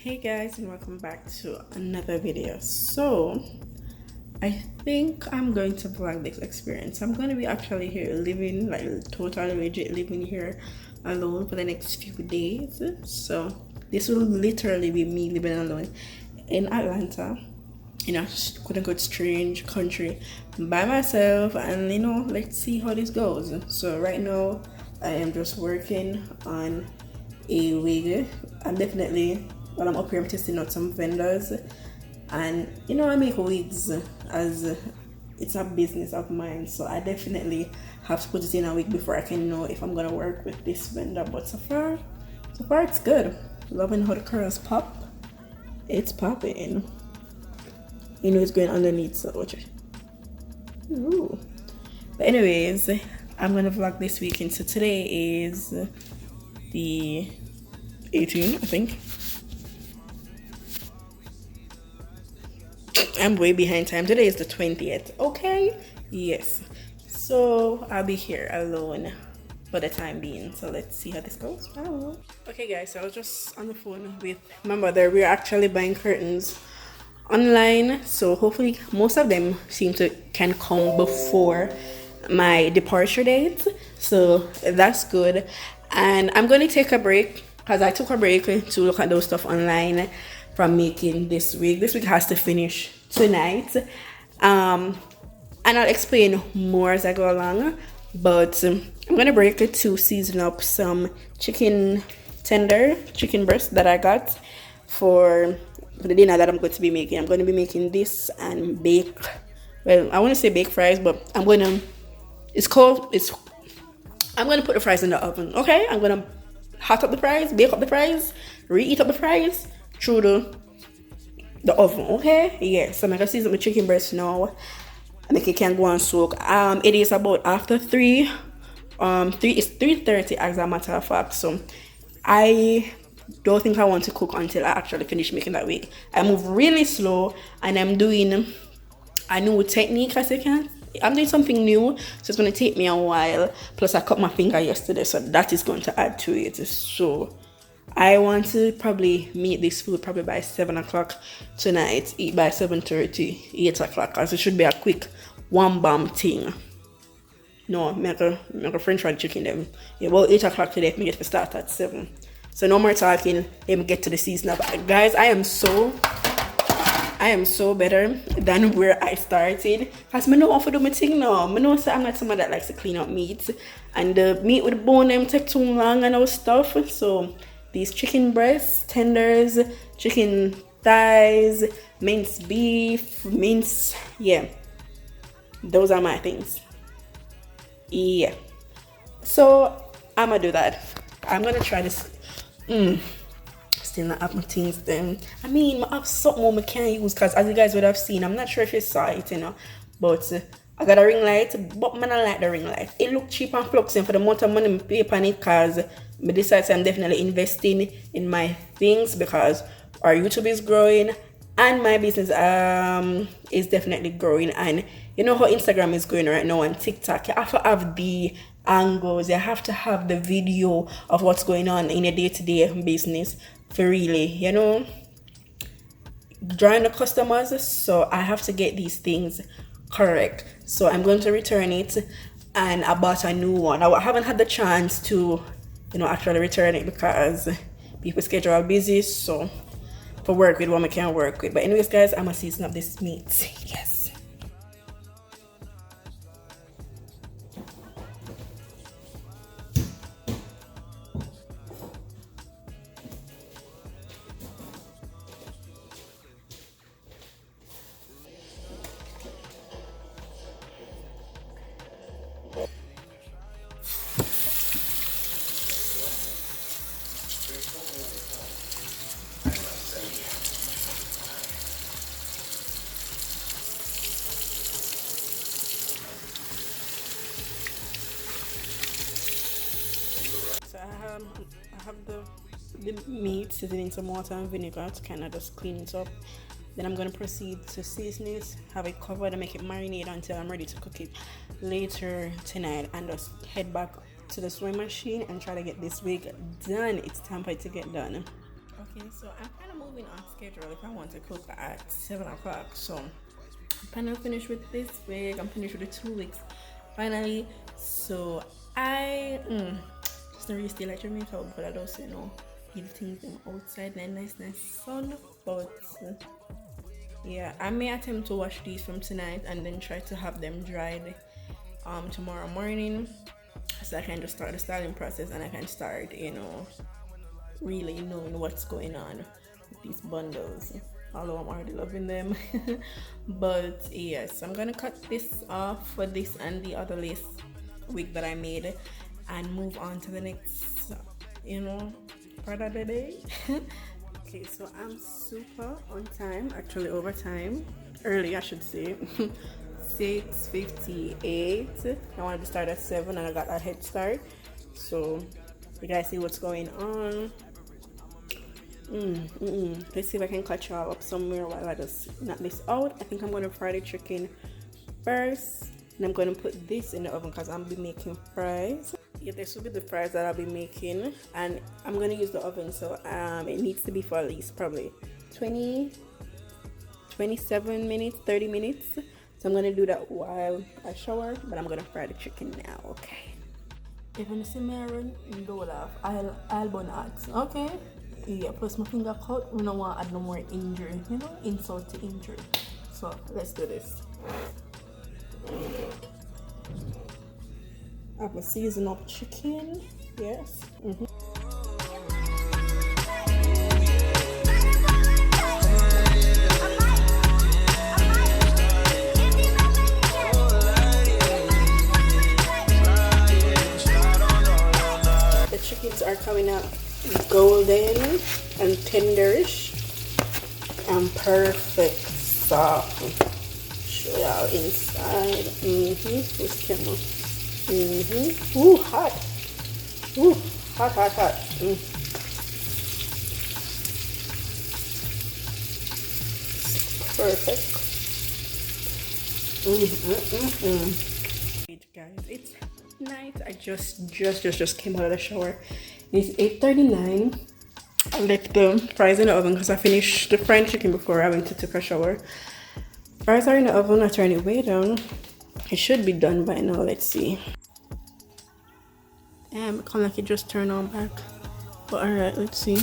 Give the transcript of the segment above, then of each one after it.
Hey guys, and welcome back to another video. So I think I'm going to vlog this experience. I'm going to be actually here living, like totally legit living here alone for the next few days. So this will literally be me living alone in Atlanta, in a quote unquote strange country by myself, and let's see how this goes. So right now I am just working on a wig. I'm definitely, while I'm up here, I'm testing out some vendors, and I make wigs as it's a business of mine, so I definitely have to put it in a wig before I can know if I'm gonna work with this vendor. But so far it's good. Loving how the curls pop. It's popping. It's going underneath, so watch it. Ooh. But anyways, I'm gonna vlog this weekend. So today is the 18th, I think. I'm way behind time. Today is the 20th. Okay, yes. So I'll be here alone for the time being. So let's see how this goes. Bye. Okay guys, so I was just on the phone with my mother. We're actually buying curtains online, so hopefully most of them can come before my departure date, so that's good. And I'm going to take a break because I took a break to look at those stuff online from making this wig. This wig has to finish tonight, and I'll explain more as I go along. But I'm going to break it to season up some chicken breast that I got for the dinner that I'm going to be making. I'm going to be making this and bake, well, I want to say bake fries, but I'm going to put the fries in the oven. Okay, I'm going to hot up the fries, bake up the fries, reheat up the fries through the oven. Okay, yes. So I'm going to season my chicken breast now and make it can go and soak. It is about after 3. It's 3:30 as a matter of fact. So I don't think I want to cook until I actually finish making that wig. I move really slow, and I'm doing a new technique, as you can. I'm doing something new, so it's going to take me a while. Plus I cut my finger yesterday, so that is going to add to it. So I want to probably make this food probably by 7 o'clock tonight, eat by 7:30, 8 o'clock, because it should be a quick one bomb thing. No, make a French fried chicken them. Yeah, well, 8 o'clock today, me get to start at 7. So no more talking. Let me get to the season. Guys, I am so better than where I started. Because I know how to do my thing now. I know I'm not someone that likes to clean up meat. And the meat with the bone them take too long and all stuff. So these chicken breasts, tenders, chicken thighs, minced beef, yeah. Those are my things. Yeah. So I'm gonna do that. I'm gonna try this. Still not have my things then. I mean, I have something more I can use, because as you guys would have seen, I'm not sure if you saw it, but I got a ring light, but man, I like the ring light. It look cheap and fluxing for the amount of money I pay on it, because I decided I'm definitely investing in my things, because our YouTube is growing and my business is definitely growing. And you know how Instagram is going right now, and TikTok, you have to have the angles, you have to have the video of what's going on in a day-to-day business for really, drawing the customers. So I have to get these things correct. So I'm going to return it, and I bought a new one. I haven't had the chance to actually return it because people's schedule are busy, so for work with what I can't work with. But anyways guys, I'm gonna season up this meat. Yes. I have the meat sitting in some water and vinegar to kind of just clean it up. Then I'm going to proceed to season it, have it covered, and make it marinate until I'm ready to cook it later tonight, and just head back to the sewing machine and try to get this wig done. It's time for it to get done. Okay, so I'm kind of moving on schedule if I want to cook at 7 o'clock. So I'm kind of finished with this wig. I'm finished with the 2 weeks finally. So I just don't really stay like your makeup, but I don't you know leave things them outside and nice sun. But yeah, I may attempt to wash these from tonight and then try to have them dried tomorrow morning, so I can just start the styling process and I can start really knowing what's going on with these bundles, although I'm already loving them. But yes, I'm gonna cut this off for this and the other lace wig that I made and move on to the next part of the day. Okay, so I'm super on time, actually over time, early I should say. 6:58. I wanted to start at 7 and I got a head start, so you guys see what's going on. Let's see if I can catch y'all up somewhere while I just knock this out. I think I'm going to fry the chicken first, and I'm going to put this in the oven because I'm be making fries. Yeah, this will be the fries that I'll be making, and I'm going to use the oven, so it needs to be for at least probably 27 minutes, 30 minutes. So I'm going to do that while I shower, but I'm going to fry the chicken now, okay? If you see me run, don't laugh. I'll burn hot, okay? Yeah, plus my finger cut, we don't want to add no more injury, insult to injury. So let's do this. I have my season up chicken, yes. The chickens are coming out golden and tenderish and perfect soft. Show y'all inside. This camera. Ooh, hot. Ooh, hot. Perfect. Guys, it's night. I just came out of the shower. It's 8:39. I left the fries in the oven because I finished the fried chicken before I went to take a shower. Fries are in the oven. I turn it way down. It should be done by now. Let's see. It kind of like it just turned on back. But alright, let's see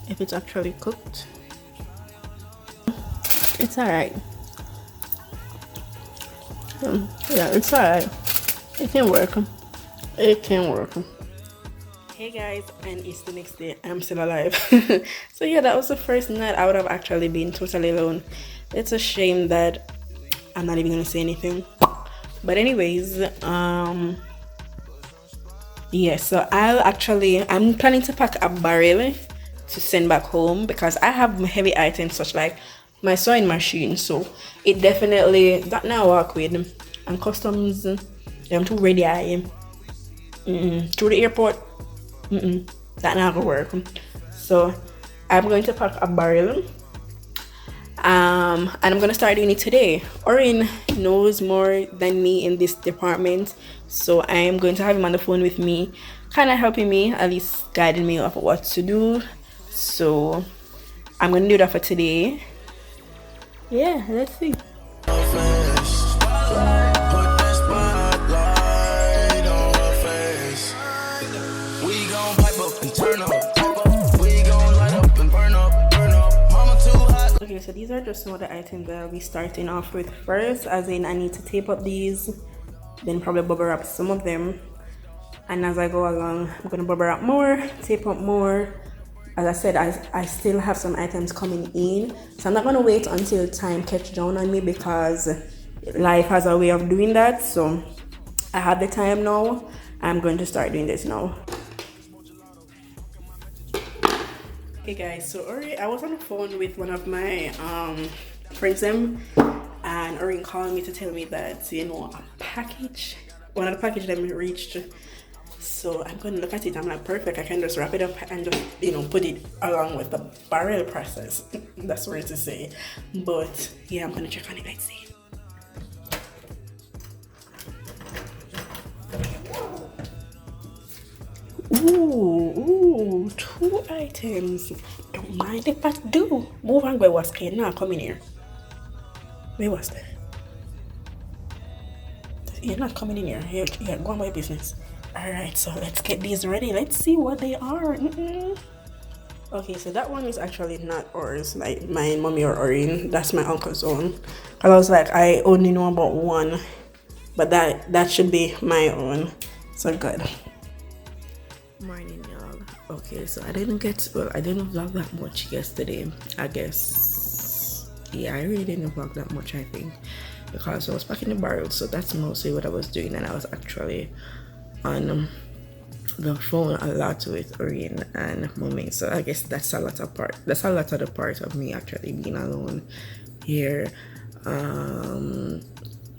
if it's actually cooked. It's alright. Yeah, it's alright. It can work. Hey guys, and it's the next day. I'm still alive. So yeah, that was the first night I would have actually been totally alone. It's a shame that I'm not even gonna say anything. But anyways, yeah, so I'm planning to pack a barrel to send back home because I have heavy items such like my sewing machine, so it definitely that now work with and customs. I'm too ready. I am through the airport. That not gonna work. So I'm going to pack a barrel. And I'm gonna start doing it today. Orain knows more than me in this department, so I am going to have him on the phone with me, kind of helping me, at least guiding me of what to do. So I'm gonna do that for today. Yeah, let's see. Okay, so these are just some of the items that I'll be starting off with first, as in I need to tape up these, then probably bubble wrap some of them, and as I go along I'm gonna bubble wrap more, tape up more. As I said, I still have some items coming in, so I'm not gonna wait until time catch down on me because life has a way of doing that. So I have the time now. I'm going to start doing this now. Hey guys, so I was on the phone with one of my friends and Orain called me to tell me that one of the package that we reached. So I'm going to look at it. I'm like, perfect, I can just wrap it up and just put it along with the barrel process. That's weird to say, but yeah, I'm going to check on it. Let's see. Ooh, 2 items. Mind if I do? Move on, where was Kane? Now come in here. Where was that? You're not coming in here. You're going by business. Alright, so let's get these ready. Let's see what they are. Okay, so that one is actually not ours, like my mommy or Orain. That's my uncle's own. I was like, I only know about one, but that should be my own. So good. Morning, y'all. Okay, so I didn't vlog that much yesterday. I guess, yeah, I really didn't vlog that much, I think, because I was packing the barrels. So that's mostly what I was doing, and I was actually on the phone a lot with Orain and mommy. So I guess that's a lot of the part of me actually being alone here.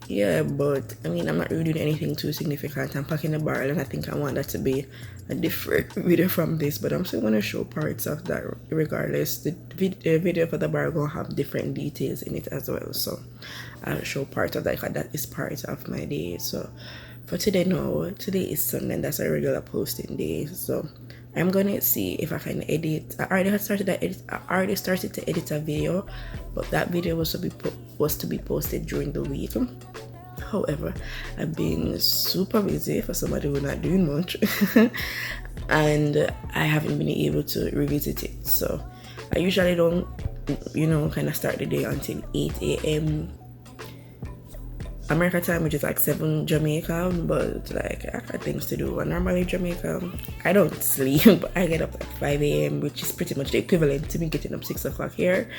Yeah, but I mean, I'm not really doing anything too significant. I'm packing the barrel, and I think I want that to be a different video from this, but I'm still going to show parts of that regardless. The video for the barrel will have different details in it as well, so I'll show part of that because that is part of my day. So for today, today is Sunday, and that's a regular posting day, so I'm gonna see if I can edit. I already started to edit a video, but that video was to be posted during the week. However, I've been super busy for somebody who's not doing much and I haven't been able to revisit it. So I usually don't, kind of start the day until 8 a.m. America time, which is like 7 Jamaica, but like I got things to do. And normally Jamaica, I don't sleep. I get up at 5 a.m., which is pretty much the equivalent to me getting up 6 o'clock here.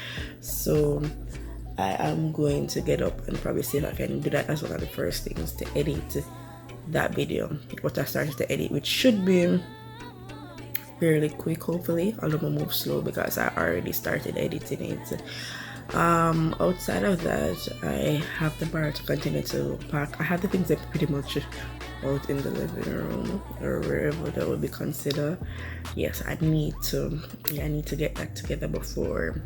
So I am going to get up and probably see if I can do that as one of the first things to edit that video. What I started to edit, which should be fairly quick, hopefully. Although I move slow because I already started editing it. Outside of that, I have the bar to continue to pack. I have the things that pretty much out in the living room or wherever that would be considered. Yes, I need to get that together before.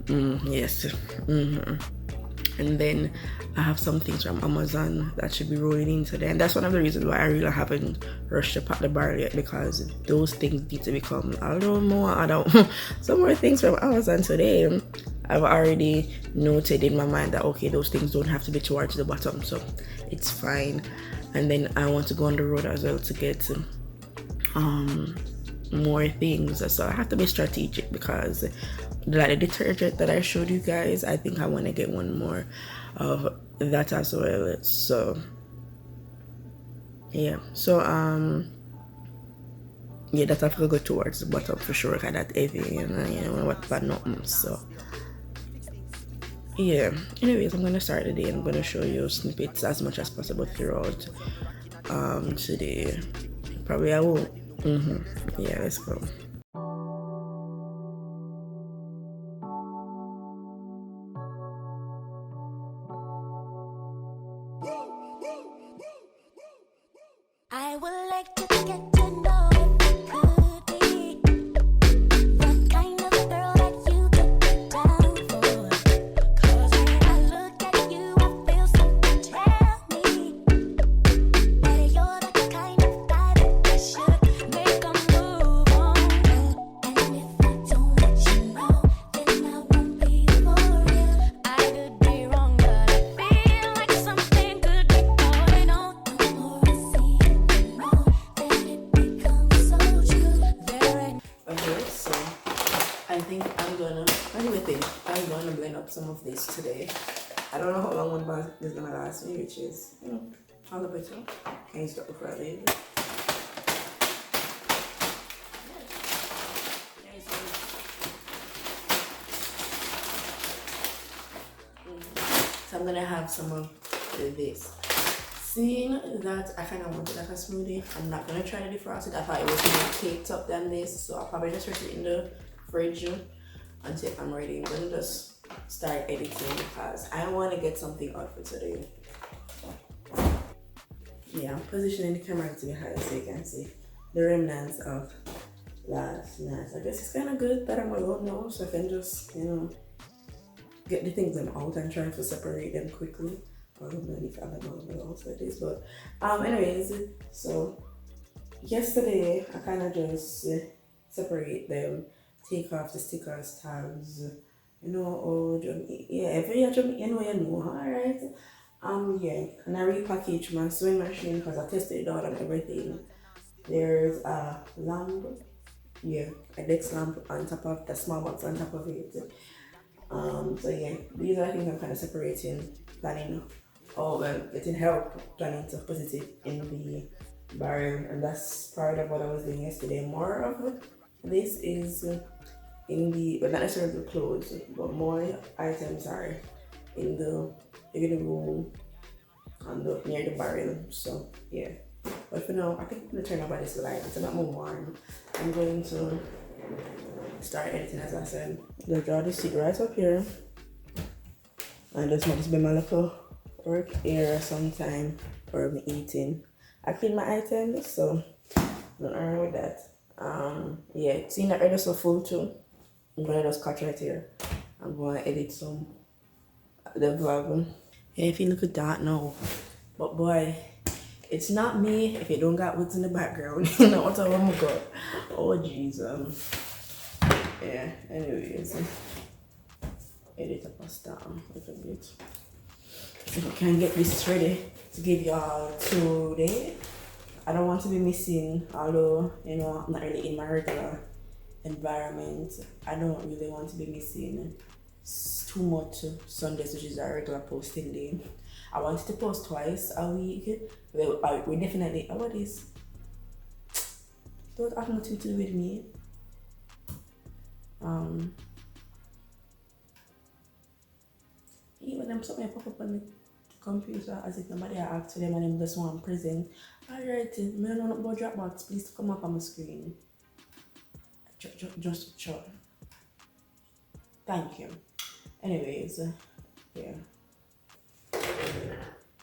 Yes. And then I have some things from Amazon that should be rolling in today, and that's one of the reasons why I really haven't rushed to pack the bar yet, because those things need to become some more things from Amazon today. I've already noted in my mind that okay, those things don't have to be towards the bottom, so it's fine. And then I want to go on the road as well to get more things, so I have to be strategic because like the detergent that I showed you guys, I think I want to get one more of that as well. So yeah, yeah, that have to go towards the bottom for sure, because that heavy, but nothing. So yeah, anyways, I'm gonna start the day. I'm gonna show you snippets as much as possible throughout today. Probably I won't. Yeah, let's go. I would like to get to know if you could be the kind of girl that you could be down for. 'Cause when I look at you, I feel something tell me that you're the kind of guy that I should make a move on. And if I don't let you know, then I won't be for real. I could be wrong, but I feel like something could be going on. The more I see you know, then it becomes so true. Okay, so I think I'm gonna blend up some of this today. I don't know how long one bag is gonna last me, which is all the better. Can you stop before I leave? So I'm gonna have some of this. Seeing that I kind of wanted like a smoothie, I'm not gonna try to defrost it. I thought it was more caked up than this, so I'll probably just put it in the fridge until I'm ready. I'm gonna just start editing because I want to get something out for today. Yeah, I'm positioning the camera to be high so you can see the remnants of last night. I guess it's kind of good that I'm alone now, so I can just get the things I'm out and try to separate them quickly. I don't know if I don't know also it is, but anyways, so yesterday I kind of just separate them take off the stickers, tags, you know, or yeah, every you know, alright. Yeah, and I repackage my sewing machine because I tested it out and everything. There's a lamp, yeah, a Dex lamp on top of the small box on top of it. So yeah, these are things I'm kind of separating, planning, or well, getting help planning to put it in the barrel, and that's part of what I was doing yesterday. More of this is in the, but not necessarily the clothes, but more items are in the living room and near the barrel. So yeah, but for now, I think I'm gonna turn over this light. It's a lot more warm. I'm going to start editing as I said. I'll draw the seat right up here. And this might just be my little work area sometime for me eating. I clean my items, so don't worry with that. Yeah, seeing that area so full too. I'm gonna just cut right here. I'm gonna edit some the vlog. Yeah, if you look at that now, but boy, it's not me if you don't got what's in the background. You know what I'm gonna. Oh jeez. Yeah. Anyways, edit up a star a little bit. If I can get this ready to give y'all today. I don't want to be missing, although you know I'm not really in my regular environment. I don't really want to be missing too much Sundays, which is our regular posting day. I wanted to post twice a week. Well, we definitely. What is? Don't have nothing to do with me. Even them something pop up on the computer as if nobody asked for them and them just want prison. Alright, me don't know about Dropbox. Please come up on my screen. Just sure. Thank you. Anyways, yeah.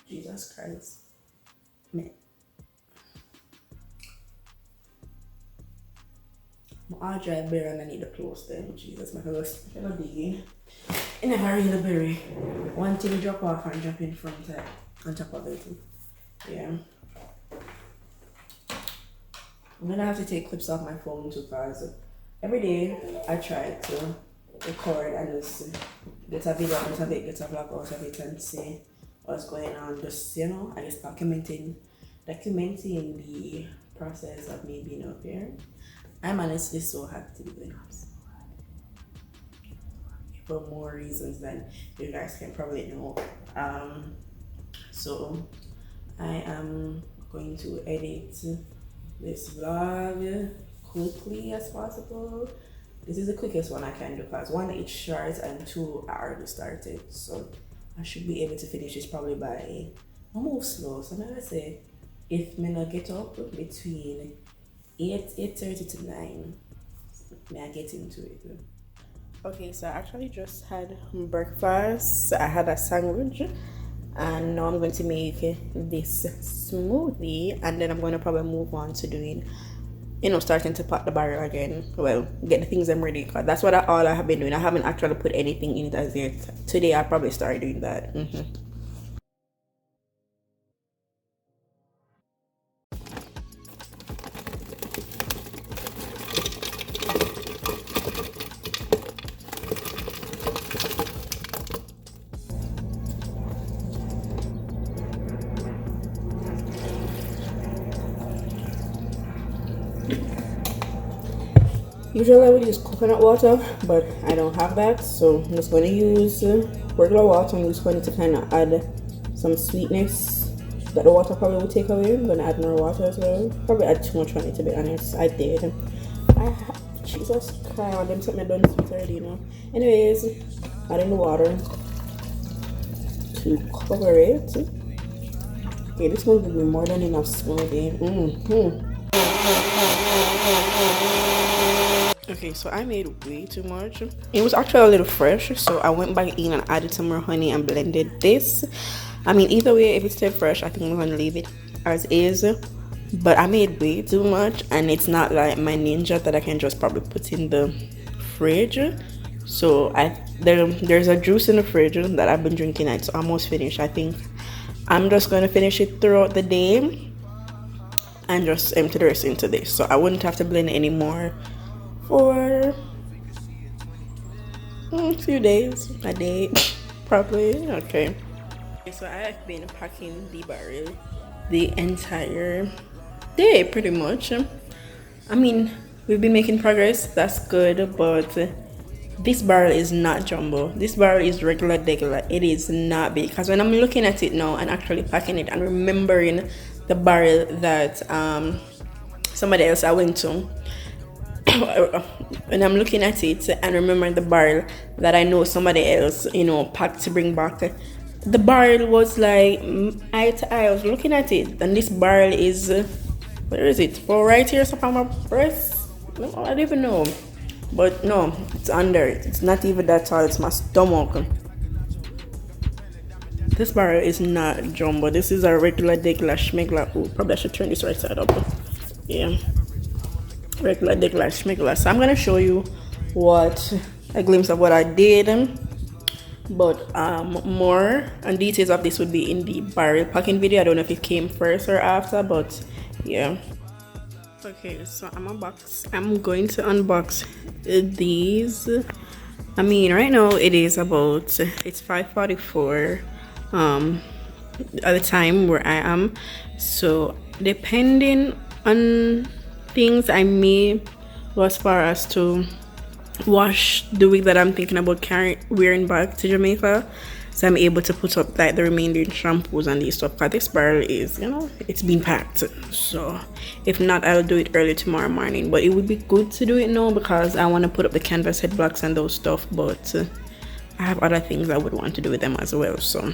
Jesus Christ. Me. I'll drive bear and I need to close them. Jesus, my goodness. It's gonna be in a very little berry. One thing drop off and drop in front on top of it. Yeah. I'm gonna have to take clips off my phone too because every day I try to record and just get a video out of it, get a vlog out of it and see what's going on. Just, you know, I just documenting the process of me being up here. I'm honestly so happy to be doing this for more reasons than you guys can probably know. So I am going to edit this vlog quickly as possible. This is the quickest one I can do because one, it's short, and two, I already started, so I should be able to finish this probably by, I'll move slow, so I'm gonna say if me not get up between 8:30 to 9, may I get into it. Okay, so I actually just had breakfast. I had a sandwich and now I'm going to make this smoothie, and then I'm going to probably move on to doing, you know, starting to pot the barrel again. Well, get the things I'm ready, because that's what all I have been doing. I haven't actually put anything in it as yet. Today I'll probably start doing that. Usually I would use coconut water, but I don't have that, so I'm just going to use regular water. I'm just going to kind of add some sweetness that the water probably will take away. I'm going to add more water as well. Probably add too much on it, to be honest. I did. Jesus Christ, I want them something done sweet already, you know. Anyways, adding the water to cover it. Okay, this one will be more than enough smoothie. Okay, so I made way too much. It was actually a little fresh, so I went back in and added some more honey and blended this. I mean, either way, if it's still fresh, I think I'm gonna leave it as is. But I made way too much, and it's not like my Ninja that I can just probably put in the fridge. So there's a juice in the fridge that I've been drinking. It's almost finished. I think I'm just gonna finish it throughout the day and just empty the rest into this, so I wouldn't have to blend anymore for Few days, a day, probably. Okay. So I have been packing the barrel the entire day, pretty much. I mean, we've been making progress. That's good, but this barrel is not jumbo. This barrel is regular. It is not big. Because when I'm looking at it now and actually packing it and remembering the barrel that somebody else I went to, when I'm looking at it and remembering the barrel that I know somebody else, packed to bring back, the barrel was like eye to eye. I was looking at it, and this barrel is, where is it? For right here, so on my breast? No, I don't even know. But no, it's under it. It's not even that tall. It's my stomach. This barrel is not jumbo. This is a regular schmegler. Oh, probably I should turn this right side up. Yeah. Regular schmegler. So I'm gonna show you a glimpse of what I did. But more and details of this would be in the barrel packing video. I don't know if it came first or after, but yeah. Okay, so I'm going to unbox these. I mean, right now it's 5:44 at the time where I am. So depending on things, I may go as far as to wash the wig that I'm thinking about wearing back to Jamaica, so I'm able to put up like the remaining shampoos and these stuff, because this barrel is, it's been packed. So if not, I'll do it early tomorrow morning, but it would be good to do it now because I want to put up the canvas head blocks and those stuff, but I have other things I would want to do with them as well. So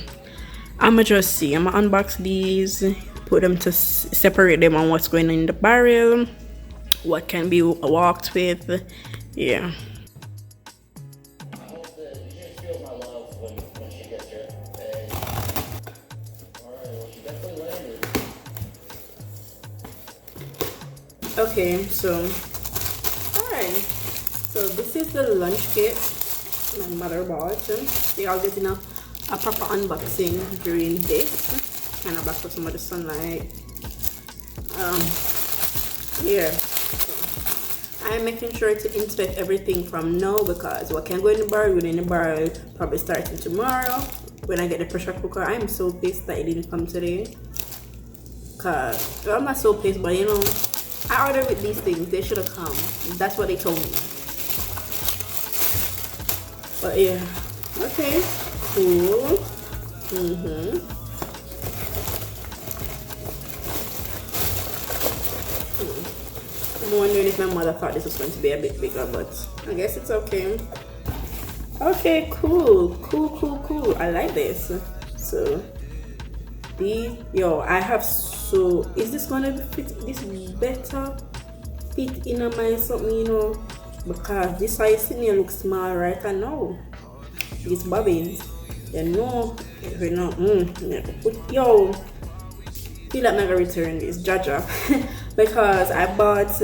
I'ma just see. I'ma unbox these, put them to separate them on what's going in the barrel, what can be walked with. Yeah. Okay, so alright, so this is the lunch kit my mother bought. They all getting a proper unboxing during this, kind of block for some of the sunlight. Yeah, so I'm making sure to inspect everything from now, because what can go in the barrel probably starting tomorrow when I get the pressure cooker. I'm so pissed that it didn't come today, cause I'm not so pissed, but I ordered with these things, they should have come. That's what they told me. But yeah, okay, cool. I'm wondering if my mother thought this was going to be a bit bigger, but I guess it's okay. Okay, cool. I like this. So I have, so is this gonna fit? This better fit in my something, because this size in here looks small, right? I know these bobbins, feel like I'm gonna return this Jaja because I bought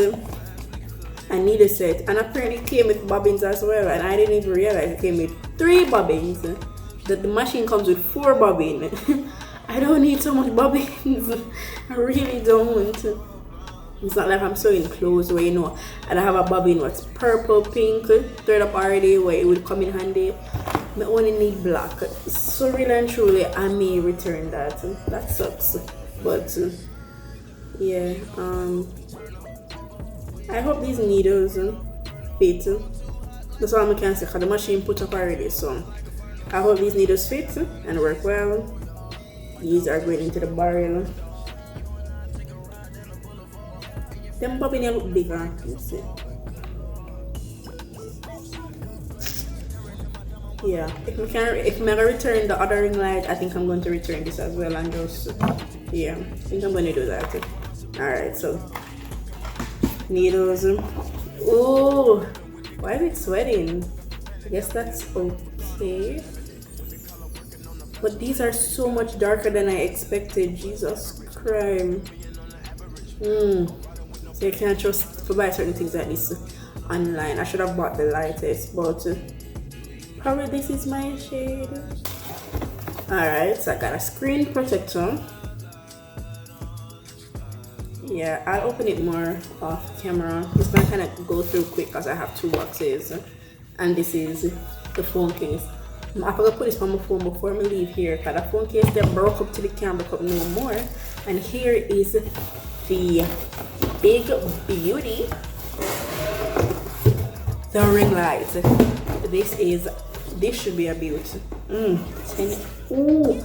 a needle set, and apparently it came with bobbins as well, and I didn't even realize it came with 3 bobbins. The machine comes with 4 bobbins. I don't need so much bobbins. I really don't. It's not like I'm sewing clothes where and I have a bobbin what's purple, pink, thread up already, where it would come in handy. I only need black. So really and truly, I may return that. That sucks. But yeah, I hope these needles fit. That's all I can say, because the machine put up already. So I hope these needles fit and work well. These are going into the barrel. Them bobbins look bigger. Let's see. Yeah, if I'm gonna return the other ring light, I think I'm going to return this as well, and just I think I'm going to do that. Alright, so needles. Oh, why is it sweating? I guess that's okay. But these are so much darker than I expected. Jesus Christ. So you can't just buy certain things like this online. I should have bought the lightest, but probably this is my shade. Alright, so I got a screen protector. Yeah, I'll open it more off camera. It's gonna kind of go through quick because I have 2 boxes. and this is the phone case. I forgot to put this on my phone before I leave here, because the phone case that broke up to the camera broke up no more. And here is the big beauty, the ring light. This should be a beauty. 10. Ooh.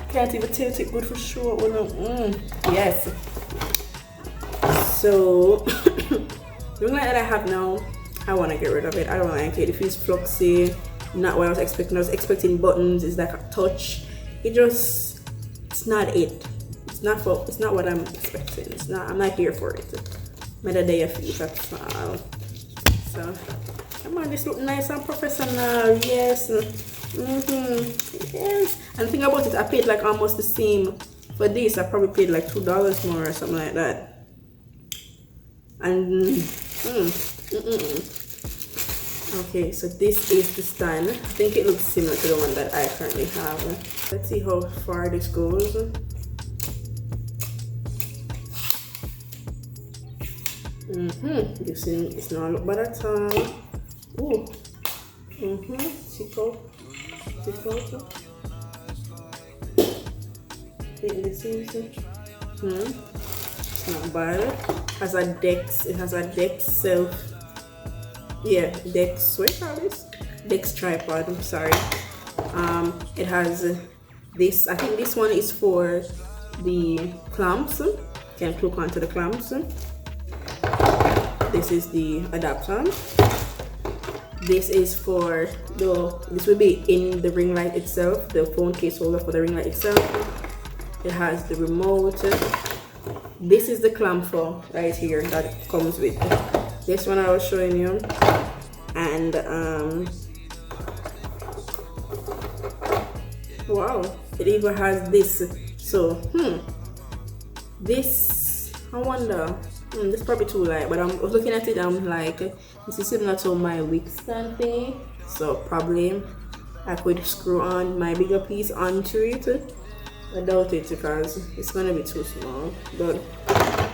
Can't even tell it good for sure. Yes. So the ring light that I have now, I want to get rid of it. I don't like it. It feels fluxy. Not what I was expecting. I was expecting buttons. It's like a touch. It's not it. It's not what I'm expecting. I'm not here for it. Made a day of it. That's all. So come on, this look nice and professional. Yes. Yes. And think about it, I paid like almost the same for this. I probably paid like $2 more or something like that. And okay, so this is the stand. I think it looks similar to the one that I currently have. Let's see how far this goes. You see, it's not look bad at all. Ooh. Check out. This is it's not bad. It has a Dex self. Yeah, Dex. What do you call this? Dex tripod. I'm sorry. It has this. I think this one is for the clamps. You can hook onto the clamps. This is the adapter. This is for this will be in the ring light itself, the phone case holder for the ring light itself. It has the remote. This is the clamp for right here that comes with this one I was showing you. And wow, it even has this. So this, I wonder, this is probably too light, but I was looking at it, I'm like, this is similar to my wig stand thing, so probably I could screw on my bigger piece onto it. I doubt it because it's gonna be too small. But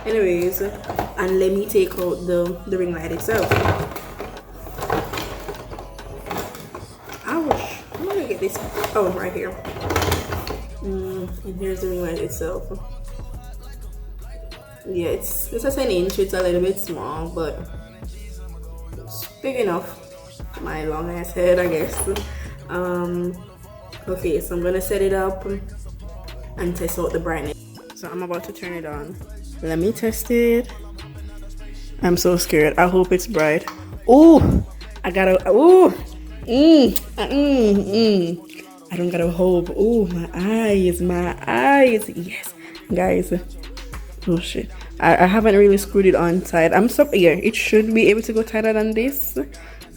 anyways, and let me take out the ring light itself. Ouch! I'm gonna get this. Oh, right here. And here's the ring light itself. Yeah, it's just an inch. It's a little bit small, but it's big enough. My long ass head, I guess. Okay, so I'm gonna set it up and test out the brightness. So I'm about to turn it on. Let me test it. I'm so scared. I hope it's bright. Oh, I gotta. Oh, I don't gotta hope. Oh, my eyes. Yes, guys. Oh shit. I haven't really screwed it on tight. Yeah, it should be able to go tighter than this,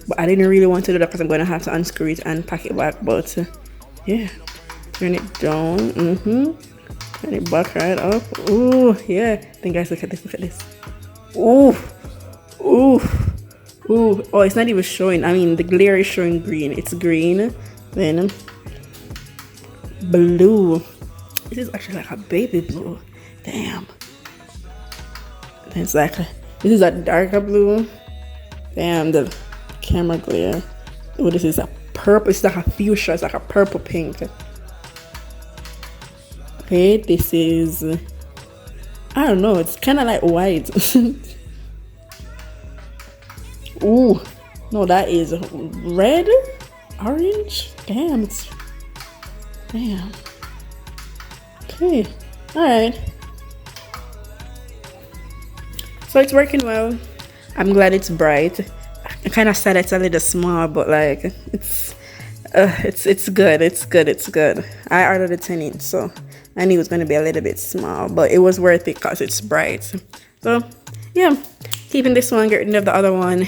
but I didn't really want to do that because I'm gonna have to unscrew it and pack it back. But yeah, turn it down. Turn it back right up. Ooh, yeah. Then guys, look at this. Ooh. Oh, it's not even showing. I mean, the glare is showing green. It's green, then blue. This is actually like a baby blue. Damn. It's like this is a darker blue. Damn, the camera glare. Oh, this is a purple. It's like a fuchsia. It's like a purple pink. Okay, this is, I don't know. It's kind of like white. Ooh, no, that is red, orange. Damn. Okay, all right. So it's working well. I'm glad it's bright. I'm kind of sad it's a little small, but like it's good. It's good. I ordered a 10-inch, so I knew it was going to be a little bit small, but it was worth it because it's bright. So yeah, keeping this one, getting rid of the other one,